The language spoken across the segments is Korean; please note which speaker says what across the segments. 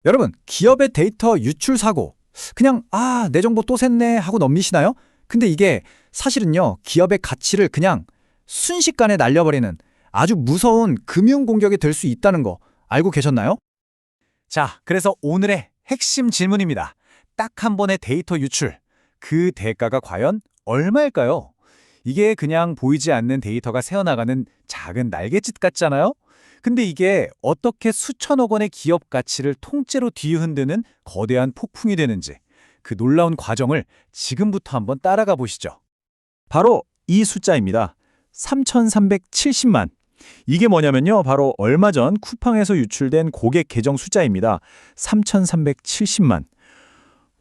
Speaker 1: 여러분, 기업의 데이터 유출 사고. 그냥, 내 정보 또 샜네 하고 넘기시나요? 근데 이게 사실은요, 기업의 가치를 그냥 순식간에 날려버리는 아주 무서운 금융 공격이 될 수 있다는 거 알고 계셨나요? 자, 그래서 오늘의 핵심 질문입니다. 딱 한 번의 데이터 유출. 그 대가가 과연 얼마일까요? 이게 그냥 보이지 않는 데이터가 새어나가는 작은 날갯짓 같잖아요? 근데 이게 어떻게 수천억 원의 기업 가치를 통째로 뒤흔드는 거대한 폭풍이 되는지 그 놀라운 과정을 지금부터 한번 따라가 보시죠. 바로 이 숫자입니다. 3,370만. 이게 뭐냐면요. 바로 얼마 전 쿠팡에서 유출된 고객 계정 숫자입니다. 3,370만.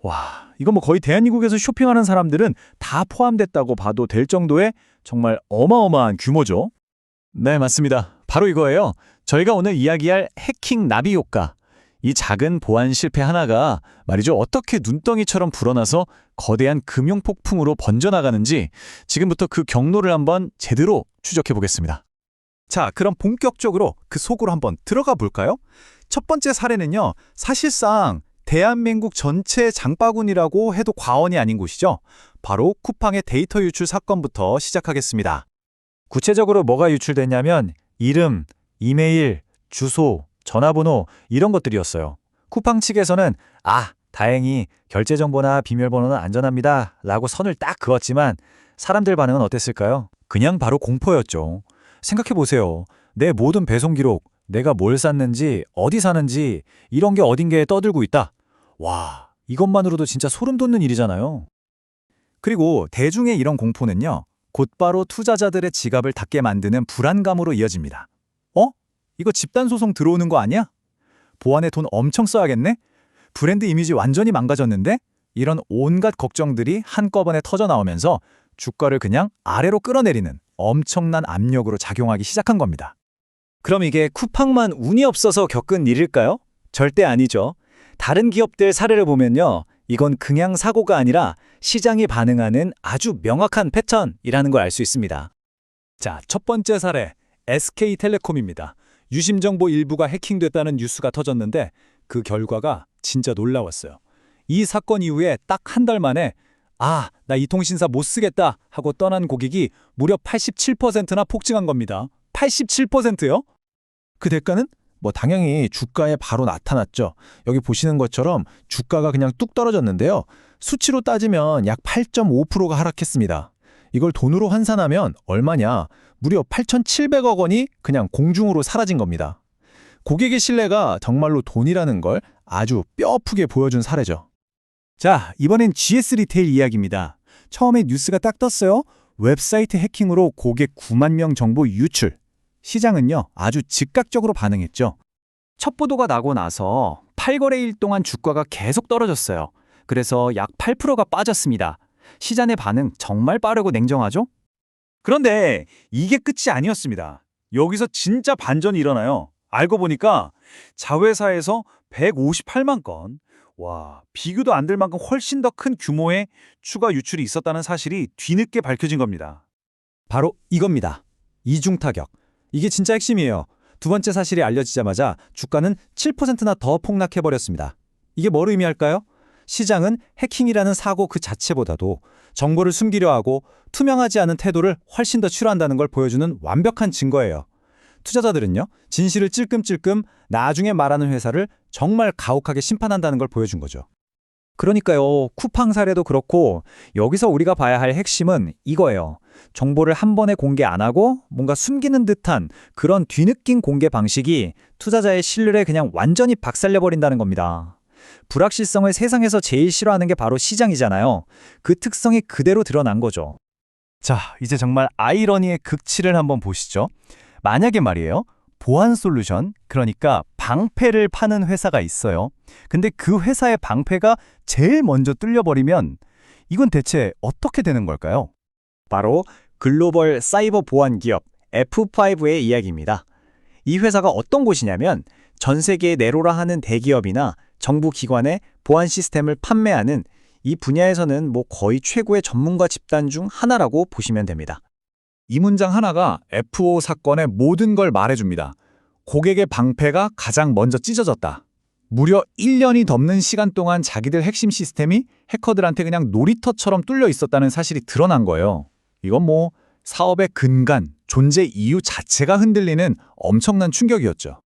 Speaker 1: 와, 이거 뭐 거의 대한민국에서 쇼핑하는 사람들은 다 포함됐다고 봐도 될 정도의 정말 어마어마한 규모죠. 네, 맞습니다. 바로 이거예요. 저희가 오늘 이야기할 해킹 나비 효과. 이 작은 보안 실패 하나가 말이죠. 어떻게 눈덩이처럼 불어나서 거대한 금융 폭풍으로 번져나가는지 지금부터 그 경로를 한번 제대로 추적해 보겠습니다. 자, 그럼 본격적으로 그 속으로 한번 들어가 볼까요? 첫 번째 사례는요. 사실상 대한민국 전체 장바구니라고 해도 과언이 아닌 곳이죠. 바로 쿠팡의 데이터 유출 사건부터 시작하겠습니다. 구체적으로 뭐가 유출됐냐면 이름, 이메일, 주소, 전화번호 이런 것들이었어요. 쿠팡 측에서는 다행히 결제 정보나 비밀번호는 안전합니다 라고 선을 딱 그었지만 사람들 반응은 어땠을까요? 그냥 바로 공포였죠. 생각해보세요. 내 모든 배송 기록, 내가 뭘 샀는지, 어디 사는지 이런 게 어딘가에 떠들고 있다. 와, 이것만으로도 진짜 소름 돋는 일이잖아요. 그리고 대중의 이런 공포는요. 곧바로 투자자들의 지갑을 닫게 만드는 불안감으로 이어집니다. 이거 집단소송 들어오는 거 아니야? 보안에 돈 엄청 써야겠네? 브랜드 이미지 완전히 망가졌는데? 이런 온갖 걱정들이 한꺼번에 터져나오면서 주가를 그냥 아래로 끌어내리는 엄청난 압력으로 작용하기 시작한 겁니다. 그럼 이게 쿠팡만 운이 없어서 겪은 일일까요? 절대 아니죠. 다른 기업들 사례를 보면요. 이건 그냥 사고가 아니라 시장이 반응하는 아주 명확한 패턴이라는 걸 알 수 있습니다. 자, 첫 번째 사례, SK텔레콤입니다. 유심 정보 일부가 해킹됐다는 뉴스가 터졌는데 그 결과가 진짜 놀라웠어요. 이 사건 이후에 딱 한 달 만에 나 이 통신사 못 쓰겠다 하고 떠난 고객이 무려 87%나 폭증한 겁니다. 87%요? 그 대가는? 당연히 주가에 바로 나타났죠. 여기 보시는 것처럼 주가가 그냥 뚝 떨어졌는데요. 수치로 따지면 약 8.5%가 하락했습니다. 이걸 돈으로 환산하면 얼마냐? 무려 8,700억 원이 그냥 공중으로 사라진 겁니다. 고객의 신뢰가 정말로 돈이라는 걸 아주 뼈아프게 보여준 사례죠. 자, 이번엔 GS 리테일 이야기입니다. 처음에 뉴스가 딱 떴어요. 웹사이트 해킹으로 고객 9만 명 정보 유출. 시장은요, 아주 즉각적으로 반응했죠. 첫 보도가 나고 나서 8거래일 동안 주가가 계속 떨어졌어요. 그래서 약 8%가 빠졌습니다. 시장의 반응 정말 빠르고 냉정하죠? 그런데 이게 끝이 아니었습니다. 여기서 진짜 반전이 일어나요. 알고 보니까 자회사에서 158만 건, 비교도 안 될 만큼 훨씬 더 큰 규모의 추가 유출이 있었다는 사실이 뒤늦게 밝혀진 겁니다. 바로 이겁니다. 이중 타격. 이게 진짜 핵심이에요. 두 번째 사실이 알려지자마자 주가는 7%나 더 폭락해버렸습니다. 이게 뭘 의미할까요? 시장은 해킹이라는 사고 그 자체보다도 정보를 숨기려 하고 투명하지 않은 태도를 훨씬 더 싫어한다는 걸 보여주는 완벽한 증거예요. 투자자들은요, 진실을 찔끔찔끔 나중에 말하는 회사를 정말 가혹하게 심판한다는 걸 보여준 거죠. 그러니까요, 쿠팡 사례도 그렇고 여기서 우리가 봐야 할 핵심은 이거예요. 정보를 한 번에 공개 안 하고 뭔가 숨기는 듯한 그런 뒤늦긴 공개 방식이 투자자의 신뢰를 그냥 완전히 박살내버린다는 겁니다. 불확실성을 세상에서 제일 싫어하는 게 바로 시장이잖아요. 그 특성이 그대로 드러난 거죠. 자, 이제 정말 아이러니의 극치를 한번 보시죠. 만약에 말이에요. 보안 솔루션, 그러니까 방패를 파는 회사가 있어요. 근데 그 회사의 방패가 제일 먼저 뚫려버리면 이건 대체 어떻게 되는 걸까요? 바로 글로벌 사이버 보안 기업 F5의 이야기입니다. 이 회사가 어떤 곳이냐면 전 세계에 내로라 하는 대기업이나 정부 기관의 보안 시스템을 판매하는 이 분야에서는 거의 최고의 전문가 집단 중 하나라고 보시면 됩니다. 이 문장 하나가 F5 사건의 모든 걸 말해줍니다. 고객의 방패가 가장 먼저 찢어졌다. 무려 1년이 넘는 시간 동안 자기들 핵심 시스템이 해커들한테 그냥 놀이터처럼 뚫려 있었다는 사실이 드러난 거예요. 이건 뭐 사업의 근간, 존재 이유 자체가 흔들리는 엄청난 충격이었죠.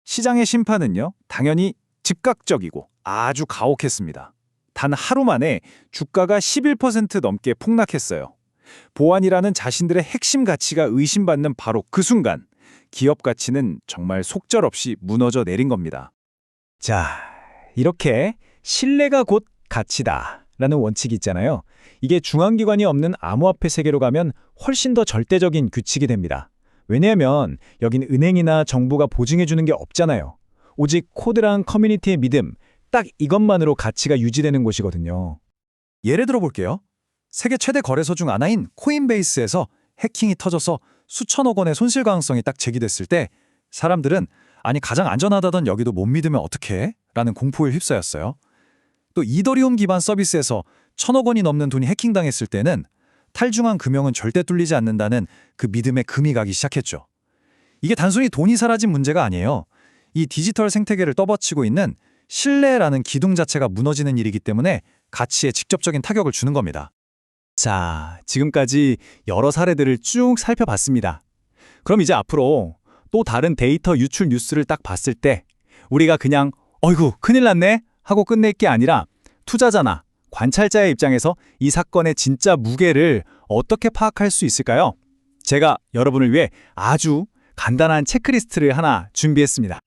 Speaker 1: 시장의 심판은요, 당연히 즉각적이고 아주 가혹했습니다. 단 하루 만에 주가가 11% 넘게 폭락했어요. 보안이라는 자신들의 핵심 가치가 의심받는 바로 그 순간, 기업 가치는 정말 속절없이 무너져 내린 겁니다. 자, 이렇게 신뢰가 곧 가치다라는 원칙이 있잖아요. 이게 중앙기관이 없는 암호화폐 세계로 가면 훨씬 더 절대적인 규칙이 됩니다. 왜냐하면 여긴 은행이나 정부가 보증해주는 게 없잖아요. 오직 코드랑 커뮤니티의 믿음, 딱 이것만으로 가치가 유지되는 곳이거든요. 예를 들어 볼게요. 세계 최대 거래소 중 하나인 코인베이스에서 해킹이 터져서 수천억 원의 손실 가능성이 딱 제기됐을 때 사람들은 아니 가장 안전하다던 여기도 못 믿으면 어떡해? 라는 공포에 휩싸였어요. 또 이더리움 기반 서비스에서 1,000억 원이 넘는 돈이 해킹당했을 때는 탈중앙 금융은 절대 뚫리지 않는다는 그 믿음에 금이 가기 시작했죠. 이게 단순히 돈이 사라진 문제가 아니에요. 이 디지털 생태계를 떠받치고 있는 신뢰라는 기둥 자체가 무너지는 일이기 때문에 가치에 직접적인 타격을 주는 겁니다. 자, 지금까지 여러 사례들을 쭉 살펴봤습니다. 그럼 이제 앞으로 또 다른 데이터 유출 뉴스를 딱 봤을 때 우리가 그냥 어이구 큰일 났네 하고 끝낼 게 아니라 투자자나 관찰자의 입장에서 이 사건의 진짜 무게를 어떻게 파악할 수 있을까요? 제가 여러분을 위해 아주 간단한 체크리스트를 하나 준비했습니다.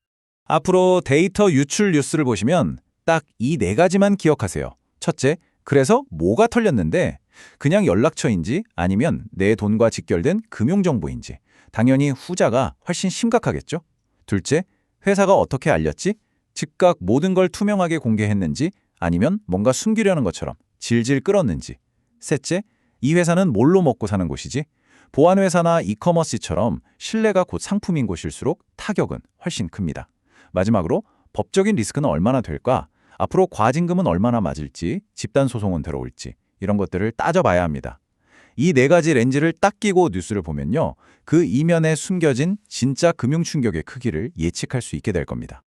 Speaker 1: 앞으로 데이터 유출 뉴스를 보시면 딱 이 4가지만 기억하세요. 첫째, 그래서 뭐가 털렸는데 그냥 연락처인지 아니면 내 돈과 직결된 금융정보인지. 당연히 후자가 훨씬 심각하겠죠. 둘째, 회사가 어떻게 알렸지? 즉각 모든 걸 투명하게 공개했는지 아니면 뭔가 숨기려는 것처럼 질질 끌었는지. 셋째, 이 회사는 뭘로 먹고 사는 곳이지? 보안회사나 이커머스처럼 신뢰가 곧 상품인 곳일수록 타격은 훨씬 큽니다. 마지막으로 법적인 리스크는 얼마나 될까? 앞으로 과징금은 얼마나 맞을지, 집단소송은 들어올지 이런 것들을 따져봐야 합니다. 이 4가지 렌즈를 딱 끼고 뉴스를 보면요. 그 이면에 숨겨진 진짜 금융 충격의 크기를 예측할 수 있게 될 겁니다.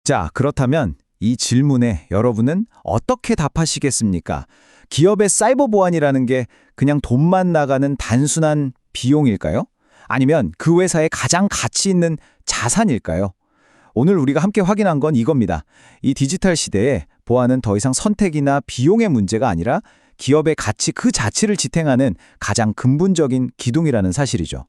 Speaker 1: 자, 그렇다면 이 질문에 여러분은 어떻게 답하시겠습니까? 기업의 사이버 보안이라는 게 그냥 돈만 나가는 단순한 비용일까요? 아니면 그 회사의 가장 가치 있는 자산일까요? 오늘 우리가 함께 확인한 건 이겁니다. 이 디지털 시대에 보안은 더 이상 선택이나 비용의 문제가 아니라 기업의 가치 그 자체를 지탱하는 가장 근본적인 기둥이라는 사실이죠.